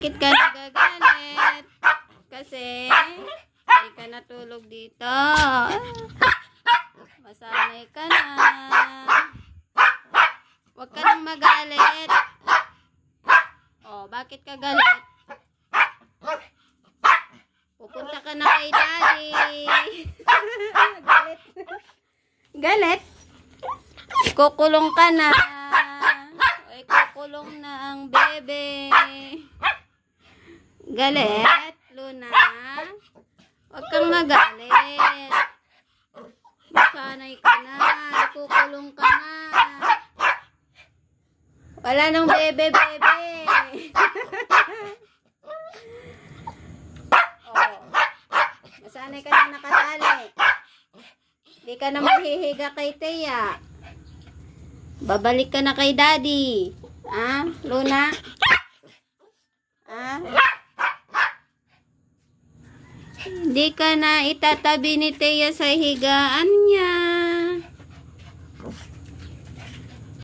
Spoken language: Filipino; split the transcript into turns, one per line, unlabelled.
Bakit ka nagagalit? Kasi hindi ka natulog dito. Masanay ka na. Huwag ka nang magalit. Oh, bakit ka galit? Pupunta ka na kay daddy. Galit. Galit? Ikukulong ka na. O, ikukulong na ang bebe. Galit, Luna? Huwag kang magalit. Masanay ka na. Ikukulong ka na. Wala nang bebe. Oh. Masanay ka na nakatali. Hindi ka na mahihiga kay Teya. Babalik ka na kay daddy. Ah, Luna? Ah? Hindi ka na itatabi ni Teya sa higaan niya.